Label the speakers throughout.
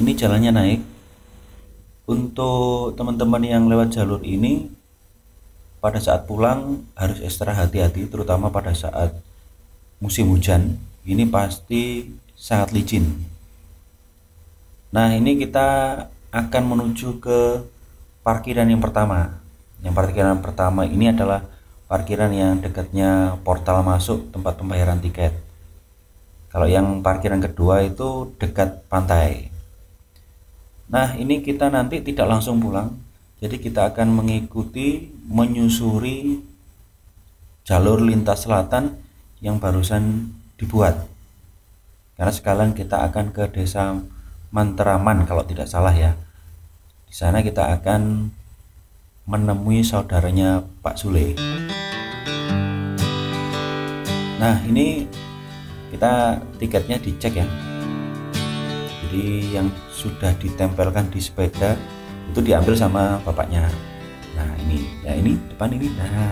Speaker 1: ini jalannya naik. Untuk teman-teman yang lewat jalur ini pada saat pulang harus ekstra hati-hati, terutama pada saat musim hujan. Ini pasti sangat licin. Nah, ini kita akan menuju ke parkiran yang pertama. Yang parkiran pertama ini adalah parkiran yang dekatnya portal masuk tempat pembayaran tiket. Kalau yang parkiran kedua itu dekat pantai. Nah, ini kita nanti tidak langsung pulang. Jadi kita akan mengikuti, menyusuri jalur lintas selatan yang barusan dibuat. Karena sekalian kita akan ke Desa Mantraman kalau tidak salah ya. Di sana kita akan menemui saudaranya Pak Sule. Nah, ini kita tiketnya dicek ya. Jadi yang sudah ditempelkan di sepeda itu diambil sama bapaknya. Nah, ini ya, ini depan ini, nah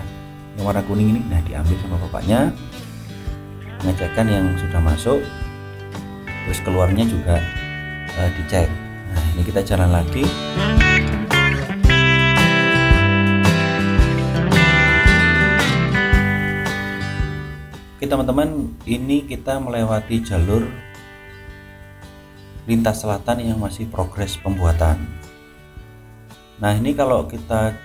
Speaker 1: yang warna kuning ini, nah diambil sama bapaknya, mengecekkan yang sudah masuk, terus keluarnya juga dicek. Nah, ini kita jalan lagi. Oke teman-teman, ini kita melewati jalur lintas selatan yang masih progres pembuatan. Nah, ini kalau kita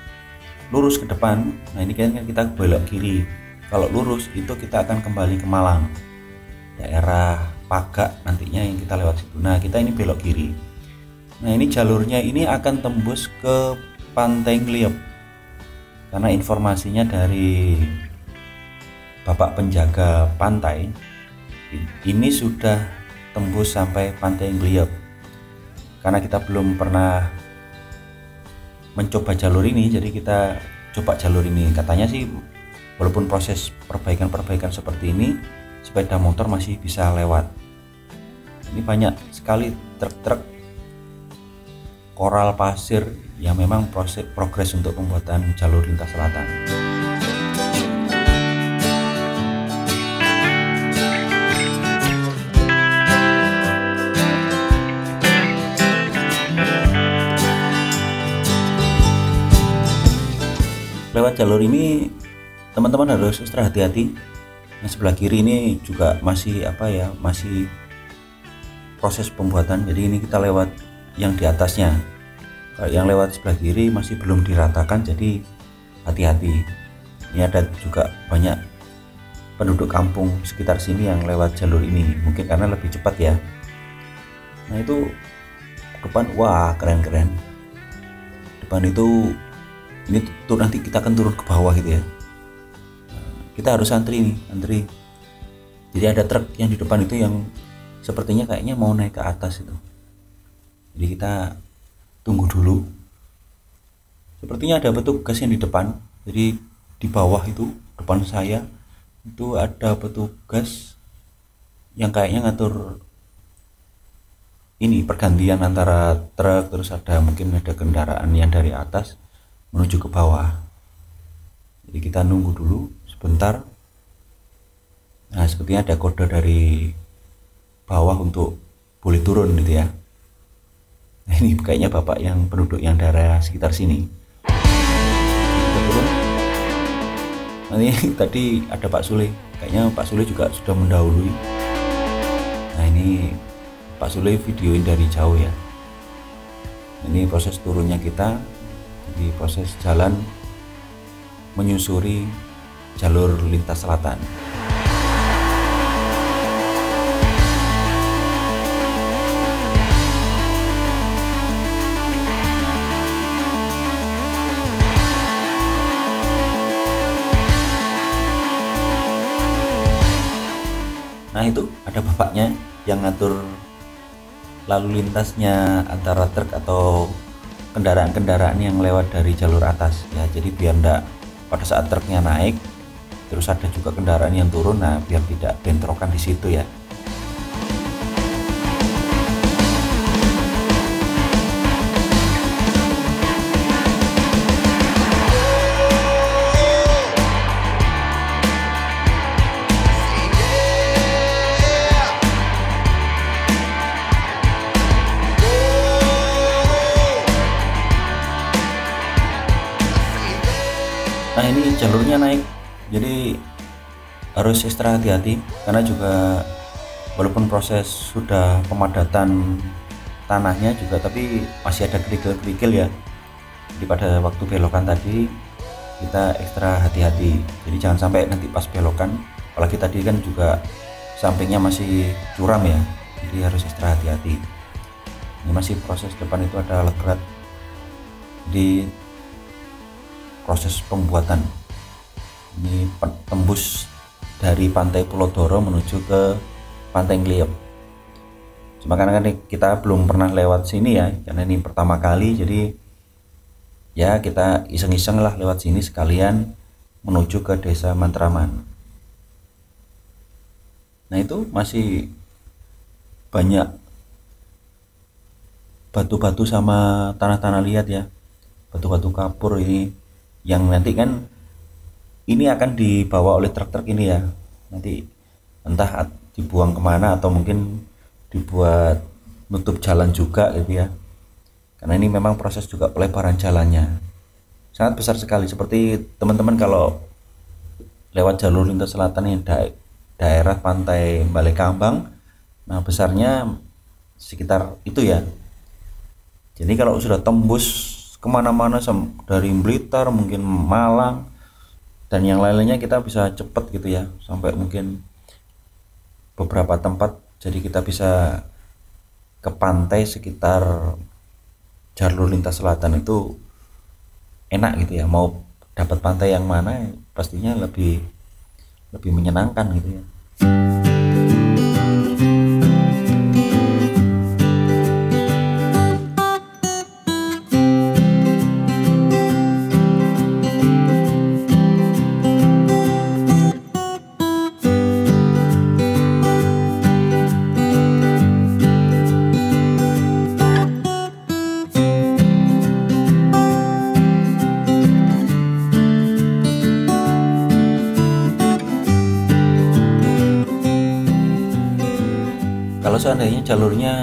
Speaker 1: lurus ke depan, nah ini kan kita belok kiri. Kalau lurus itu kita akan kembali ke Malang, daerah Pagak nantinya yang kita lewat situ. Nah, kita ini belok kiri. Nah, ini jalurnya ini akan tembus ke Pantai Ngliep. Karena informasinya dari Bapak penjaga pantai, ini sudah tembus sampai Pantai Ngliep. Karena kita belum pernah mencoba jalur ini, jadi kita coba jalur ini. Katanya sih walaupun proses perbaikan seperti ini, sepeda motor masih bisa lewat. Ini banyak sekali truk-truk koral pasir yang memang progres untuk pembuatan jalur lintas selatan. Lewat jalur ini teman-teman harus ekstra hati-hati. Yang sebelah kiri ini juga masih masih proses pembuatan. Jadi ini kita lewat yang di atasnya. Kalau yang lewat sebelah kiri masih belum diratakan, jadi hati-hati. Ini ada juga banyak penduduk kampung sekitar sini yang lewat jalur ini, mungkin karena lebih cepat ya. Nah, itu depan, wah keren-keren. Depan itu ini tuh nanti kita akan turun ke bawah gitu ya. Kita harus antri. Jadi ada truk yang di depan itu yang sepertinya kayaknya mau naik ke atas itu. Jadi kita tunggu dulu. Sepertinya ada petugas yang di depan. Jadi di bawah itu depan saya itu ada petugas yang kayaknya ngatur ini pergantian antara truk, terus mungkin ada kendaraan yang dari atas menuju ke bawah. Jadi kita nunggu dulu sebentar. Nah, sepertinya ada kode dari bawah untuk boleh turun gitu ya. Nah, ini kayaknya bapak yang penduduk yang daerah sekitar sini. Kita turun. Nanti tadi ada Pak Sule, kayaknya Pak Sule juga sudah mendahului. Nah, ini Pak Sule videoin dari jauh ya. Ini proses turunnya kita di proses jalan menyusuri jalur lintas selatan. Nah, itu ada bapaknya yang ngatur lalu lintasnya antara truk atau kendaraan-kendaraan yang lewat dari jalur atas ya. Jadi biar enggak pada saat truknya naik terus ada juga kendaraan yang turun, nah biar tidak bentrokan di situ ya. Nah ini jalurnya naik, jadi harus ekstra hati-hati karena juga walaupun proses sudah pemadatan tanahnya juga, tapi masih ada kerikil-kerikil ya. Jadi pada waktu belokan tadi kita ekstra hati-hati, jadi jangan sampai nanti pas belokan, apalagi tadi kan juga sampingnya masih curam ya, jadi harus ekstra hati-hati. Ini masih proses depan itu ada alat berat di proses pembuatan. Ini tembus dari pantai Pulau Doro menuju ke Pantai Ngliop. Cuma karena kita belum pernah lewat sini ya, karena ini pertama kali, jadi ya kita iseng-iseng lah lewat sini sekalian menuju ke Desa Mantraman. Nah itu masih banyak batu-batu sama tanah-tanah liat ya, batu-batu kapur ini yang nanti kan ini akan dibawa oleh truk-truk ini ya, nanti entah dibuang kemana atau mungkin dibuat nutup jalan juga gitu ya, karena ini memang proses juga pelebaran jalannya sangat besar sekali. Seperti teman-teman kalau lewat jalur lintas selatan yang daerah pantai Balekambang, nah besarnya sekitar itu ya. Jadi kalau sudah tembus kemana-mana dari Blitar mungkin Malang dan yang lainnya, kita bisa cepet gitu ya sampai mungkin beberapa tempat, jadi kita bisa ke pantai sekitar jalur lintas selatan itu enak gitu ya. Mau dapat pantai yang mana pastinya lebih menyenangkan gitu ya. Kalau seandainya jalurnya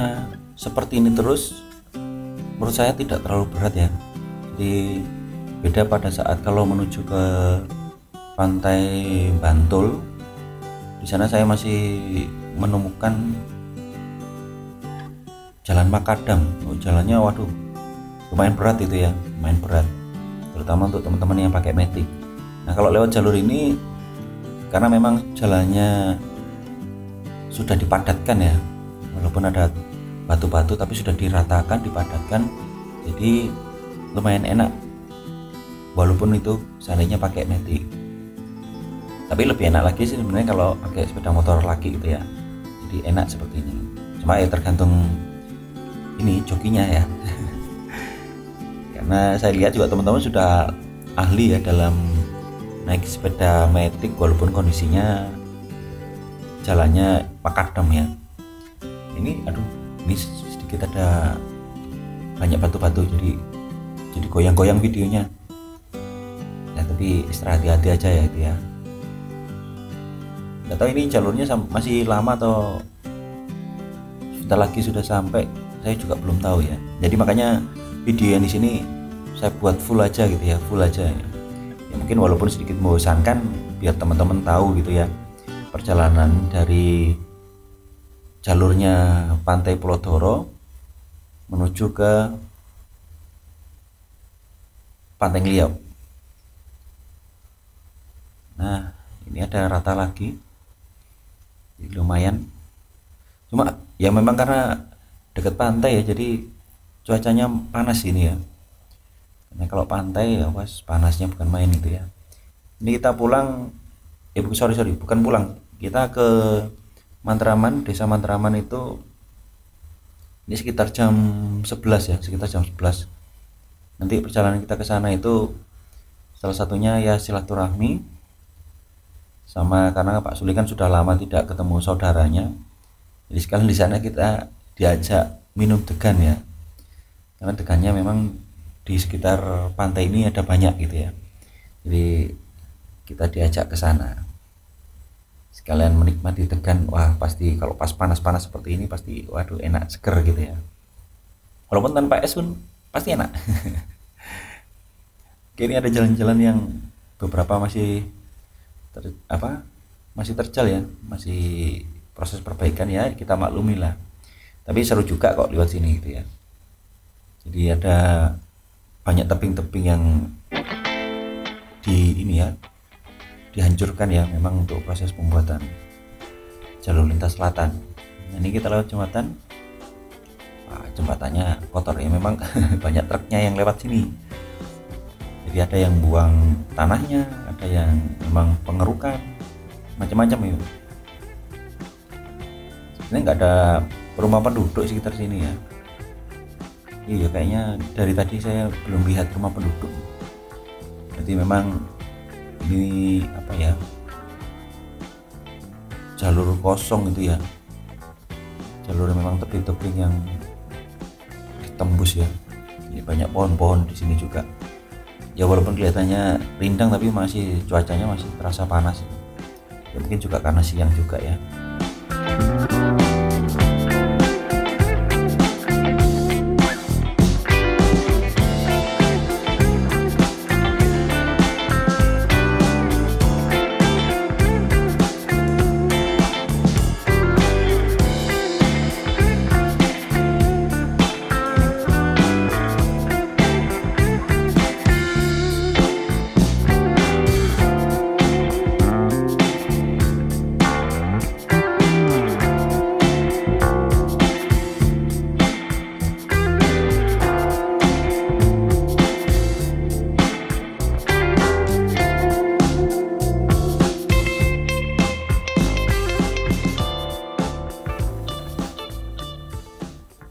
Speaker 1: seperti ini terus, menurut saya tidak terlalu berat ya. Jadi beda pada saat kalau menuju ke pantai Bantul, di sana saya masih menemukan jalan makadam. Jalannya waduh lumayan berat itu ya, lumayan berat, terutama untuk teman-teman yang pakai metik. Nah kalau lewat jalur ini, karena memang jalannya sudah dipadatkan ya, walaupun ada batu-batu tapi sudah diratakan, dipadatkan, jadi lumayan enak walaupun itu seandainya pakai metik. Tapi lebih enak lagi sih sebenarnya kalau pakai sepeda motor lagi gitu ya, jadi enak seperti ini. Cuma ya tergantung ini jokinya ya karena saya lihat juga teman-teman sudah ahli ya dalam naik sepeda metik walaupun kondisinya jalannya makadam ya. Ini aduh, ini sedikit ada banyak batu-batu, jadi goyang-goyang videonya ya, tapi ekstra hati-hati aja ya itu ya. Nggak tahu ini jalurnya masih lama atau sebentar lagi sudah sampai, saya juga belum tahu ya. Jadi makanya video yang di sini saya buat full aja gitu ya, full aja ya. Ya mungkin walaupun sedikit membosankan biar teman-teman tahu gitu ya perjalanan dari jalurnya pantai Pulau Doro menuju ke Pantai Ngliop. Nah ini ada rata lagi, jadi lumayan. Cuma ya memang karena dekat pantai ya, jadi cuacanya panas ini ya. Karena kalau pantai ya was panasnya bukan main gitu ya. Ini kita pulang, sorry bukan pulang, kita ke Mantraman, Desa Mantraman itu ini sekitar jam 11 ya, sekitar jam 11. Nanti perjalanan kita ke sana itu salah satunya ya silaturahmi, sama karena Pak Suli kan sudah lama tidak ketemu saudaranya, jadi sekalian di sana kita diajak minum degan ya, karena degannya memang di sekitar pantai ini ada banyak gitu ya, jadi kita diajak ke sana sekalian menikmati degan. Wah pasti kalau pas panas-panas seperti ini pasti waduh enak, seger gitu ya, walaupun tanpa es pun pasti enak. Oke, ini ada jalan-jalan yang beberapa masih masih terjal ya, masih proses perbaikan ya, kita maklumi lah. Tapi seru juga kok lewat sini gitu ya. Jadi ada banyak tebing-tebing yang dihancurkan ya, memang untuk proses pembuatan jalur lintas selatan. Nah, ini kita lewat jembatan. Jembatannya kotor ya, memang banyak truknya yang lewat sini. Jadi ada yang buang tanahnya, ada yang memang pengerukan, macam-macam ya. Ini nggak ada rumah penduduk sekitar sini ya. Iya, kayaknya dari tadi saya belum lihat rumah penduduk. Jadi memang ini jalur kosong gitu ya, jalur memang tebing-tebing yang ditembus ya. Ini banyak pohon-pohon di sini juga ya, walaupun kelihatannya rindang tapi cuacanya masih terasa panas ya, mungkin juga karena siang juga ya.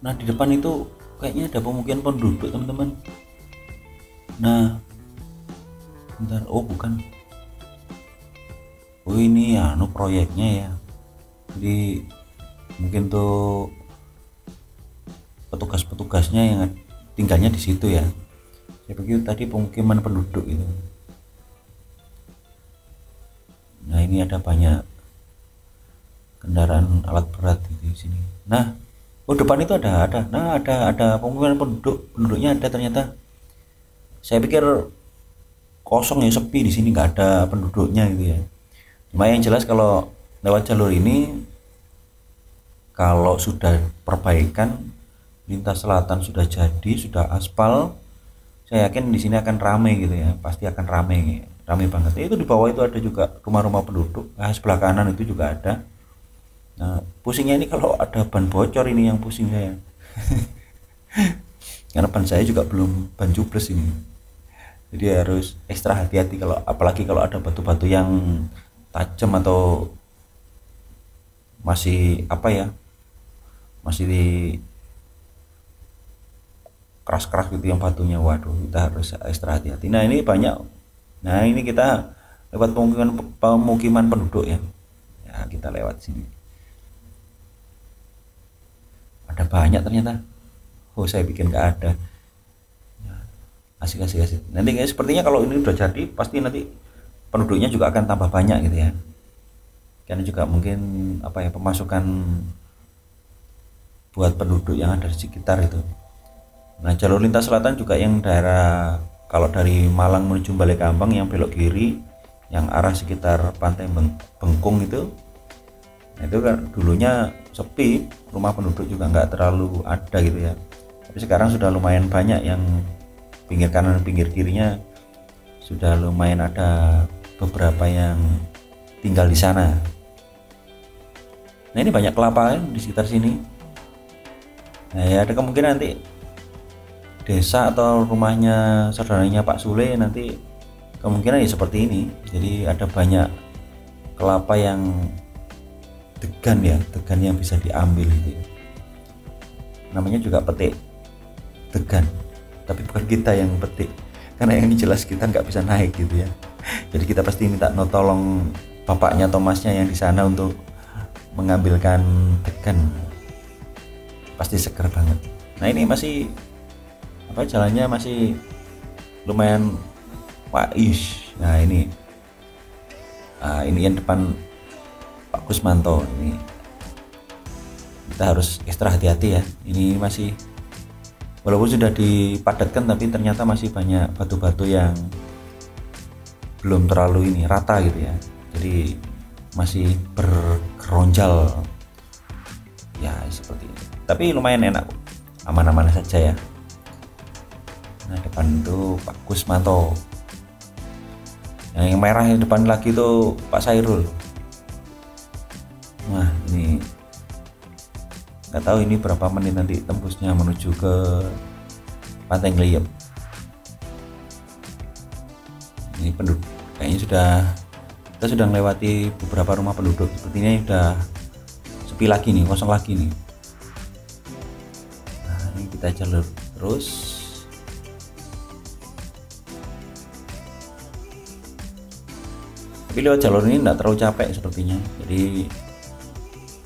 Speaker 1: Nah, di depan itu kayaknya ada pemukiman penduduk teman-teman. Nah, bentar, oh bukan, oh ini ya proyeknya ya. Jadi mungkin tuh petugas-petugasnya yang tinggalnya di situ ya. Saya pikir tadi pemukiman penduduk itu. Nah, ini ada banyak kendaraan alat berat di sini. Nah, oh depan itu ada pemukiman penduduknya ada ternyata. Saya pikir kosong ya, sepi di sini, nggak ada penduduknya gitu ya. Cuma yang jelas kalau lewat jalur ini, kalau sudah perbaikan lintas selatan sudah jadi, sudah aspal, saya yakin di sini akan ramai gitu ya, pasti akan ramai banget. Itu di bawah itu ada juga rumah-rumah penduduk. Nah, sebelah kanan itu juga ada. Nah, pusingnya ini kalau ada ban bocor, ini yang pusing saya. Karena ban saya juga belum ban jubles ini. Jadi harus ekstra hati-hati apalagi kalau ada batu-batu yang tajam atau masih masih di keras-keras gitu yang batunya. Waduh, kita harus ekstra hati-hati. Nah, ini banyak. Nah, ini kita lewat pemukiman penduduk ya. Ya, kita lewat sini. Ada banyak ternyata. Oh, saya bikin nggak ada. Asik. Nanti guys, sepertinya kalau ini udah jadi, pasti nanti penduduknya juga akan tambah banyak gitu ya. Karena juga mungkin pemasukan buat penduduk yang ada di sekitar itu. Nah, jalur lintas selatan juga yang daerah, kalau dari Malang menuju Balekambang yang belok kiri, yang arah sekitar Pantai Bengkung itu. Nah, itu kan dulunya sepi, rumah penduduk juga nggak terlalu ada gitu ya. Tapi sekarang sudah lumayan banyak, yang pinggir kanan dan pinggir kirinya sudah lumayan ada beberapa yang tinggal di sana. Nah, ini banyak kelapa kan di sekitar sini. Nah, ya ada kemungkinan nanti desa atau rumahnya saudaranya Pak Sule nanti kemungkinan ya seperti ini. Jadi ada banyak kelapa yang degan yang bisa diambil gitu. Namanya juga petik degan, tapi bukan kita yang petik, karena yang jelas kita nggak bisa naik gitu ya. Jadi kita pasti minta tolong bapaknya atau masnya yang di sana untuk mengambilkan degan. Pasti seger banget. Nah, ini masih jalannya masih lumayan wais. Nah, ini yang depan Pak Kusmanto. Ini kita harus ekstra hati-hati ya. Ini masih, walaupun sudah dipadatkan, tapi ternyata masih banyak batu-batu yang belum terlalu ini rata gitu ya, jadi masih bergeronjal ya seperti ini, tapi lumayan enak, aman-aman saja ya. Nah depan itu Pak Kusmanto, yang merah yang depan lagi itu Pak Sairul. Nah ini nggak tahu ini berapa menit nanti tembusnya menuju ke Pantai Ngliyep. Ini penduduk kayaknya kita sudah melewati beberapa rumah penduduk, sepertinya sudah sepi lagi nih, kosong lagi nih. Nah ini kita jalur terus. Tapi lewat jalur ini tidak terlalu capek sepertinya, jadi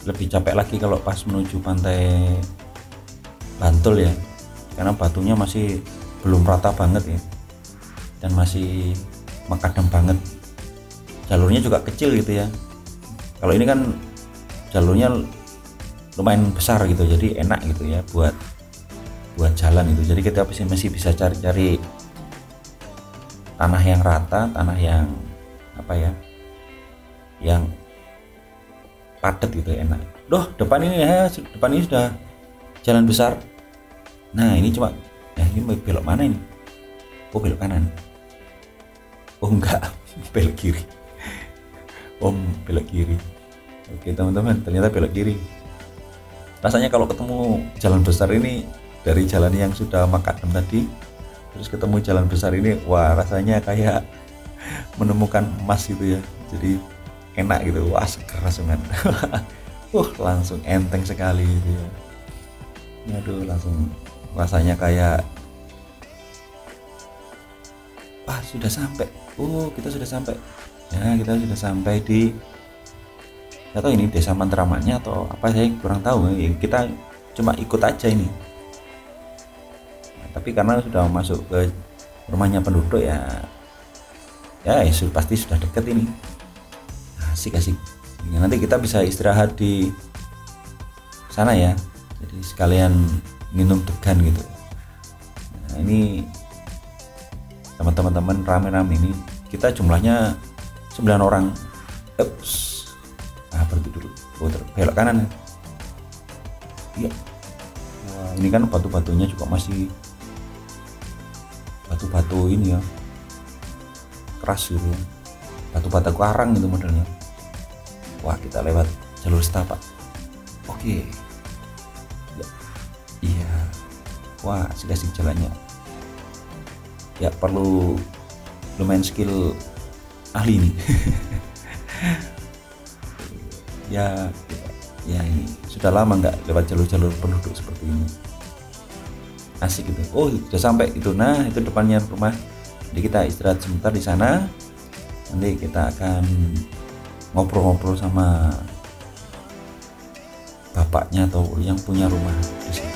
Speaker 1: lebih capek lagi kalau pas menuju pantai Bantul ya, karena batunya masih belum rata banget ya, dan masih makadam banget. Jalurnya juga kecil gitu ya, kalau ini kan jalurnya lumayan besar gitu, jadi enak gitu ya buat jalan itu. Jadi kita masih bisa cari-cari tanah yang rata, tanah yang apa ya, yang padat gitu, enak. Doh depan ini sudah jalan besar. Nah ini cuma ini belok mana ini? Oh belok kanan. Oh enggak, belok kiri. Om belok kiri. Oke teman-teman, ternyata belok kiri. Rasanya kalau ketemu jalan besar ini dari jalan yang sudah makadam tadi, terus ketemu jalan besar ini, wah rasanya kayak menemukan emas gitu ya. Jadi enak gitu, wah seger rasanya. Langsung enteng sekali gitu ya. Aduh langsung rasanya kayak wah sudah sampai. Kita sudah sampai. Ya kita sudah sampai di, nggak tahu ini desa Mantramannya atau apa, saya kurang tahu ya. Kita cuma ikut aja ini. Nah, tapi karena sudah masuk ke rumahnya penduduk ya pasti sudah deket ini. Asik. Nanti kita bisa istirahat di sana ya, jadi sekalian minum degan gitu. Nah ini teman-teman rame-rame ini, kita jumlahnya 9 orang. Berhenti dulu, belok kanan ya. Iya. Wah, ini kan batu-batunya juga masih batu-batu ini ya, keras gitu ya, batu-batu karang gitu modelnya. Wah kita lewat jalur setapak. Oke. Ya. Iya. Wah asik jalannya. Ya perlu lumayan skill ahli ini. ya ini sudah lama nggak lewat jalur-jalur penduduk seperti ini. Asik gitu. Sudah sampai itu. Nah itu depannya rumah. Jadi kita istirahat sebentar di sana. Nanti kita akan ngobrol-ngobrol sama bapaknya atau yang punya rumah di sini.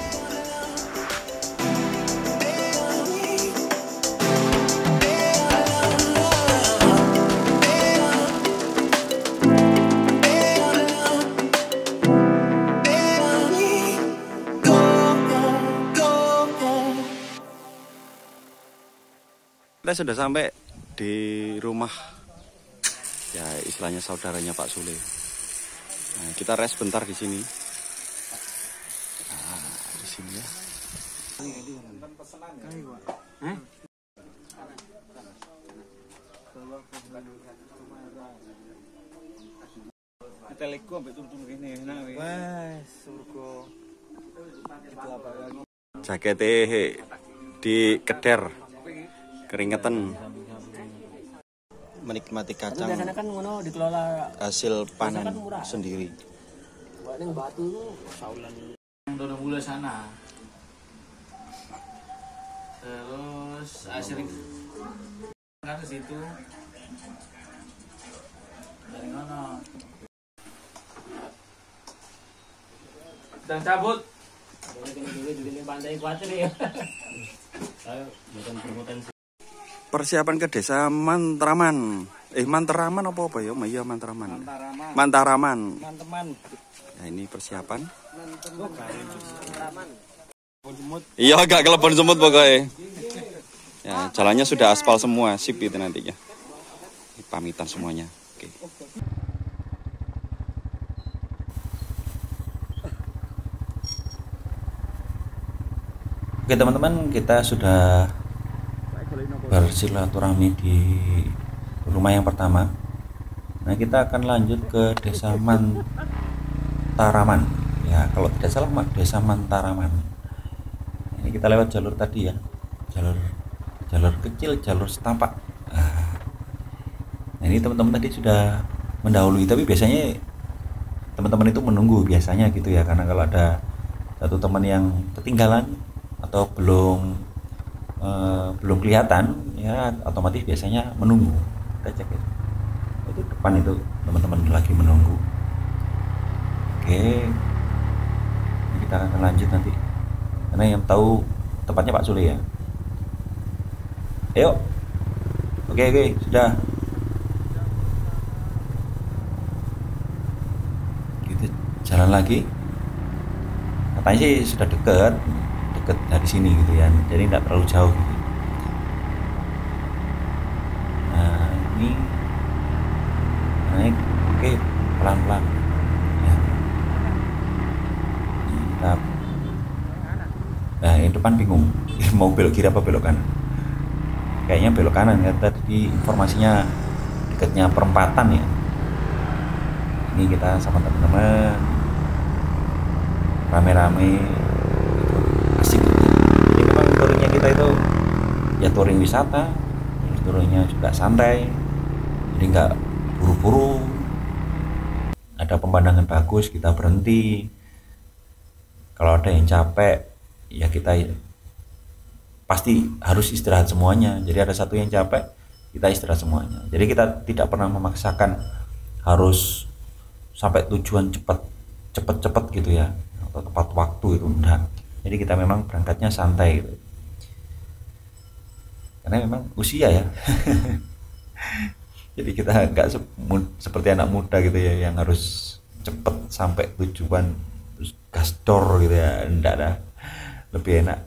Speaker 1: Kita sudah sampai di rumah ya, istilahnya saudaranya Pak Sule. Nah, kita rest bentar di sini. Nah, di sini ya. Jaketnya di keder, keringetan. Menikmati kacang kan dikelola hasil panen sendiri. Yang batu itu saulan dono bula sana. Terus hasil kan ke situ. Dari mana? Dan cabut. Boleh juga pantai kuatir ya. Ayo, bukan berpotensi. Persiapan ke desa Mantraman. Mantraman apa ya? Iya Mantraman. Mantaraman. Nah, ini persiapan. Iya agak kelebon semut pokoknya. Ya, jalannya sudah aspal semua, sip itu nantinya.
Speaker 2: pamitan semuanya. Oke.
Speaker 1: Oke teman-teman, kita sudah bersilaturahmi di rumah yang pertama. Nah, kita akan lanjut ke Desa Mantaraman. Ya, kalau tidak salah Desa Mantaraman. Ini kita lewat jalur tadi ya. Jalur kecil, jalur setapak. Nah, ini teman-teman tadi sudah mendahului, tapi biasanya teman-teman itu menunggu biasanya gitu ya, karena kalau ada satu teman yang ketinggalan atau belum kelihatan ya, otomatis biasanya menunggu. Kita cek itu depan itu teman-teman lagi menunggu. Oke, ini kita akan lanjut nanti karena yang tahu tempatnya Pak Sule ya. Ayo. Oke, sudah. Kita jalan lagi, katanya sih sudah deket dari sini gitu ya, jadi tidak terlalu jauh gitu. Nah, ini naik, oke, pelan-pelan ya. Nah, yang depan bingung mau belok kiri apa belok kanan, kayaknya belok kanan ya, tadi informasinya dekatnya perempatan ya. Ini kita sama teman-teman rame-rame gitu, asik gitu. Jadi memang touringnya kita itu ya touring wisata, terus touringnya juga santai, jadi nggak buru-buru, ada pemandangan bagus kita berhenti, kalau ada yang capek ya kita pasti harus istirahat semuanya, jadi ada satu yang capek kita istirahat semuanya, jadi kita tidak pernah memaksakan harus sampai tujuan cepet gitu ya, atau tepat waktu itu enggak. Jadi kita memang berangkatnya santai gitu, karena memang usia ya. Jadi kita nggak seperti anak muda gitu ya, yang harus cepet sampai tujuan terus gasdor gitu ya, enggak ada. Lebih enak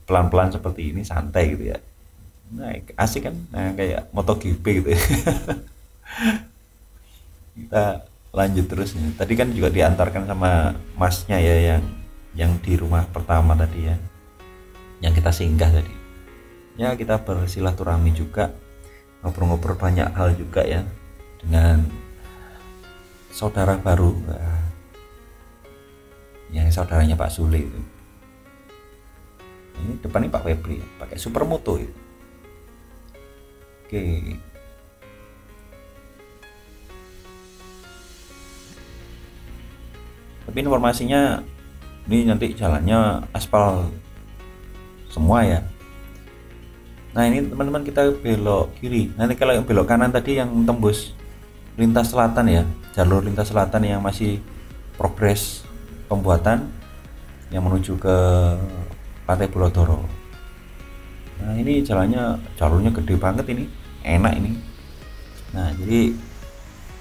Speaker 1: pelan-pelan seperti ini, santai gitu ya. Nah, asik kan, nah, kayak MotoGP gitu ya. Kita lanjut terus nih. Tadi kan juga diantarkan sama masnya ya, yang di rumah pertama tadi ya, yang kita singgah tadi ya. Kita bersilaturahmi juga, ngobrol-ngobrol banyak hal juga ya dengan saudara baru, yang saudaranya Pak Sule itu. Ini depannya Pak Febri pakai supermoto itu. Oke. Tapi informasinya ini nanti jalannya aspal semua ya. Nah, ini teman-teman kita belok kiri. Nanti kalau yang belok kanan tadi yang tembus lintas selatan ya, jalur lintas selatan yang masih progres pembuatan yang menuju ke Pantai Bulodoro. Nah, ini jalurnya gede banget ini, enak ini. Nah, jadi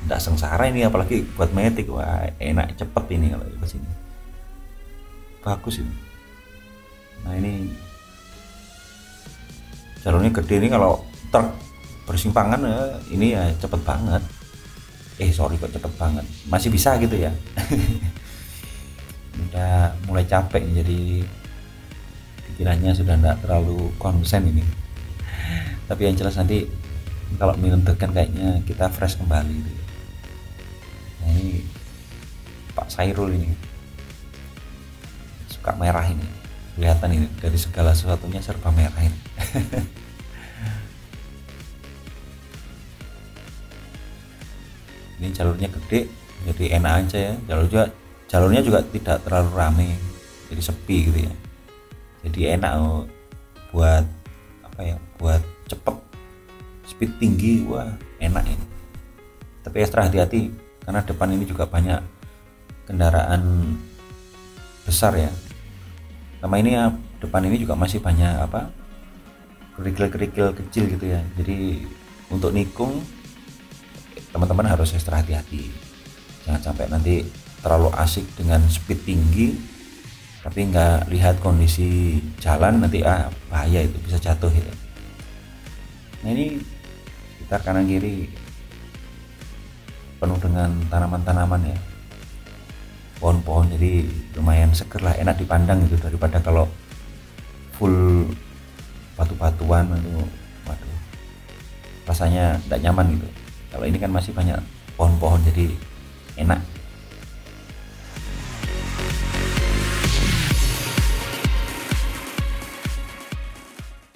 Speaker 1: nggak sengsara ini, apalagi buat metik, wah enak cepet ini kalau ke sini, bagus ini. Nah, ini jalurnya gede ini, kalau truk bersimpangan ini ya cepet banget. Sorry kok cepet banget, masih bisa gitu ya. Udah mulai capek jadi pikirannya sudah tidak terlalu konsen ini. Tapi yang jelas nanti kalau minum tekan kayaknya kita fresh kembali gitu. Nah, ini Pak Sairul ini suka merah ini, kelihatan ini dari segala sesuatunya serba merah ini. Ini jalurnya gede jadi enak aja ya, jalurnya juga tidak terlalu rame, jadi sepi gitu ya, jadi enak buat apa ya, buat cepet speed tinggi, wah enak ini. Tapi ekstra hati-hati karena depan ini juga banyak kendaraan besar ya, sama ini ya, depan ini juga masih banyak apa, kerikil-kerikil kecil gitu ya, jadi untuk nikung teman-teman harus ekstra hati-hati, jangan sampai nanti terlalu asik dengan speed tinggi tapi nggak lihat kondisi jalan, nanti bahaya, itu bisa jatuh gitu. Nah, ini kita sekitar kanan kiri penuh dengan tanaman-tanaman ya, pohon-pohon, jadi lumayan seger lah, enak dipandang gitu, daripada kalau full batu-batuan itu, waduh, rasanya tidak nyaman gitu. Kalau ini kan masih banyak pohon-pohon, jadi enak.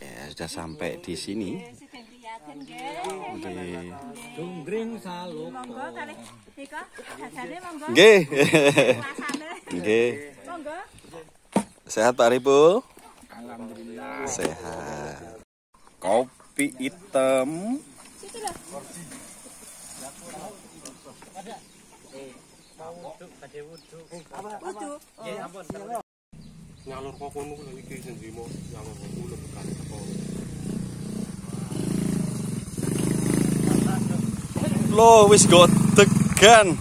Speaker 1: Ya, sudah sampai di sini. Nggih. Nggih. Sehat Pak Ripul? Alhamdulillah. Sehat. Kopi hitam.
Speaker 2: Ngalur kok ngono lho iki sendiri mo ngalur kulo bukan kok.
Speaker 1: Lo wis go Degan.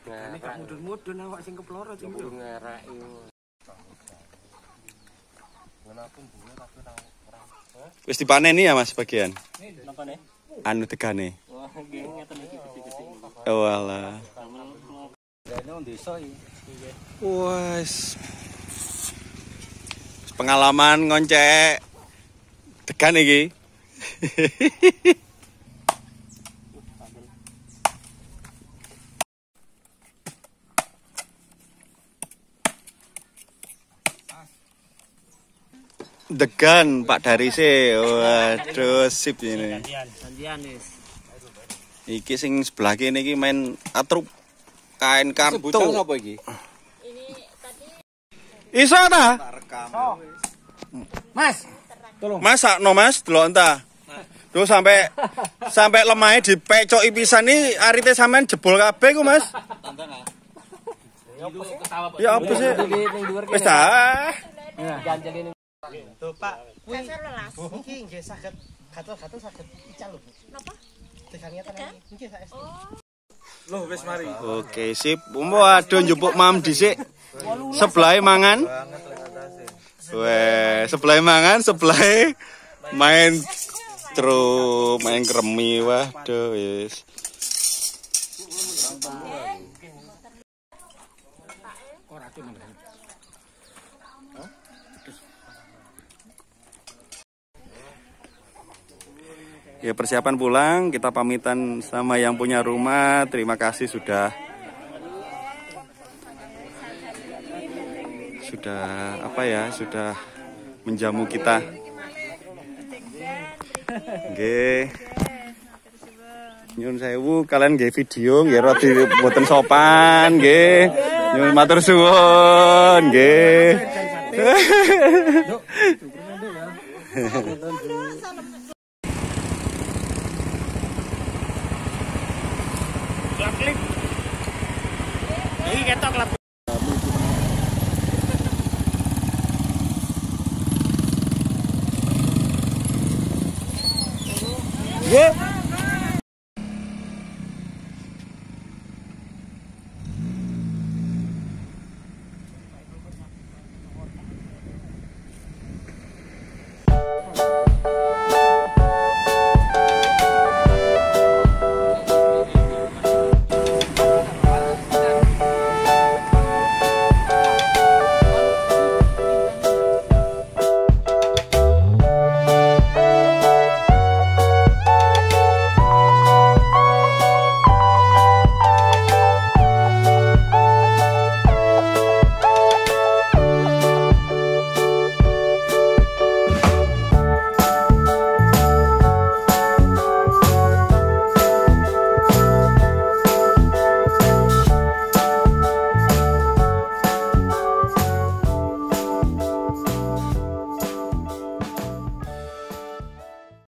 Speaker 2: Ini kok mudun-mudun awak sing keploro sing ngerek yo.
Speaker 1: Wis dipaneni ya Mas bagian?
Speaker 2: Napa nih?
Speaker 1: Anu Degane.
Speaker 2: Wah, nggih ngeten iki gede-gede.
Speaker 1: Oh alah.
Speaker 2: Dene wong desa iki.
Speaker 1: Wes. Pengalaman ngoncek Degan iki. Degan Pak Darise. Waduh sip ini.
Speaker 2: Janjian wis.
Speaker 1: Iki sing sebelah kene iki main atrup kain kartu.
Speaker 2: Sebutan sapa iki?
Speaker 1: Iso ta?
Speaker 2: Mas, tolong.
Speaker 1: Masakno Mas, delok entah. Duh sampai lemahnya dipecoki pisan iki arite sampean jebol kabeh ku Mas. Ya apa sih? Wis ta.
Speaker 2: Janjel ini.
Speaker 3: Tuh Pak, kuwi iki nggih saged gatel-gatel saged ical lho. Napa? Tegangnya tenan iki. Nggih saestu.
Speaker 2: Loh wis mari.
Speaker 1: Oke, sip. Waduh njupuk mam dhisik. Sebelah mangan. Weh, sebelah mangan, sebelah main truk, main kremi. Waduh wis. Ya persiapan pulang, kita pamitan sama yang punya rumah. Terima kasih sudah apa ya, sudah menjamu kita. Nggih. Nyun sewu kalian nggih video nggih rada mboten sopan nggih. Nyun matur suwun nggih.
Speaker 2: Klip. Iki ketok klip.
Speaker 1: Nggih.